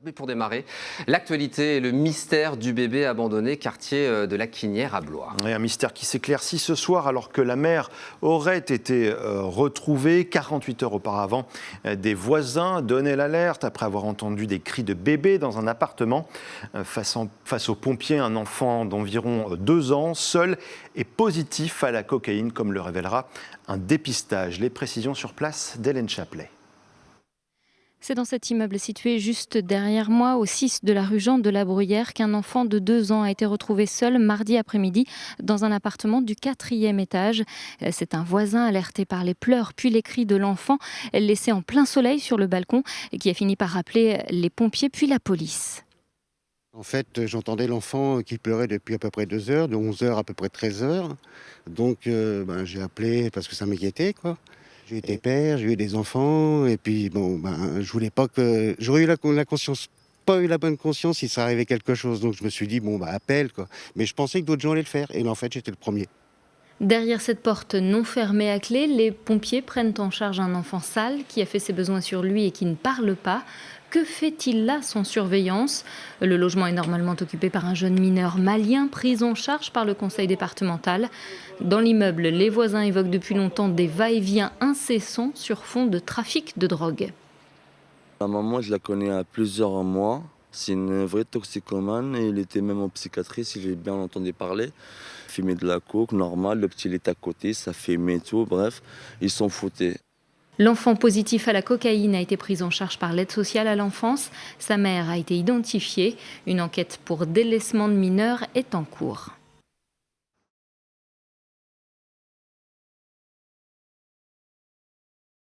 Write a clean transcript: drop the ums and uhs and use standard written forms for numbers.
Mais pour démarrer, l'actualité et le mystère du bébé abandonné, quartier de la Quinière à Blois. Et un mystère qui s'éclaircit ce soir alors que la mère aurait été retrouvée 48 heures auparavant. Des voisins donnaient l'alerte après avoir entendu des cris de bébé dans un appartement. Face aux pompiers, un enfant d'environ 2 ans, seul et positif à la cocaïne, comme le révélera un dépistage. Les précisions sur place d'Hélène Chaplet. C'est dans cet immeuble situé juste derrière moi, au 6 de la rue Jean de la Bruyère, qu'un enfant de 2 ans a été retrouvé seul mardi après-midi dans un appartement du 4e étage. C'est un voisin alerté par les pleurs puis les cris de l'enfant, laissé en plein soleil sur le balcon, qui a fini par appeler les pompiers puis la police. En fait, j'entendais l'enfant qui pleurait depuis à peu près 2 heures, de 11 heures à peu près 13 heures. Donc j'ai appelé parce que ça m'inquiétait, quoi. J'ai été père, j'ai eu des enfants, et puis je voulais pas que... J'aurais eu la conscience, pas eu la bonne conscience si ça arrivait quelque chose. Donc je me suis dit, appelle, quoi. Mais je pensais que d'autres gens allaient le faire, et là, en fait, j'étais le premier. Derrière cette porte non fermée à clé, les pompiers prennent en charge un enfant sale qui a fait ses besoins sur lui et qui ne parle pas. Que fait-il là sans surveillance? Le logement est normalement occupé par un jeune mineur malien pris en charge par le conseil départemental. Dans l'immeuble, les voisins évoquent depuis longtemps des va-et-vient incessants sur fond de trafic de drogue. La maman, je la connais à plusieurs mois. C'est une vraie toxicomane et il était même en psychiatrie, si j'ai bien entendu parler. Fumer de la coke, normal, le petit il est à côté, ça fumait tout, bref, ils s'en foutaient. L'enfant positif à la cocaïne a été pris en charge par l'aide sociale à l'enfance. Sa mère a été identifiée. Une enquête pour délaissement de mineurs est en cours.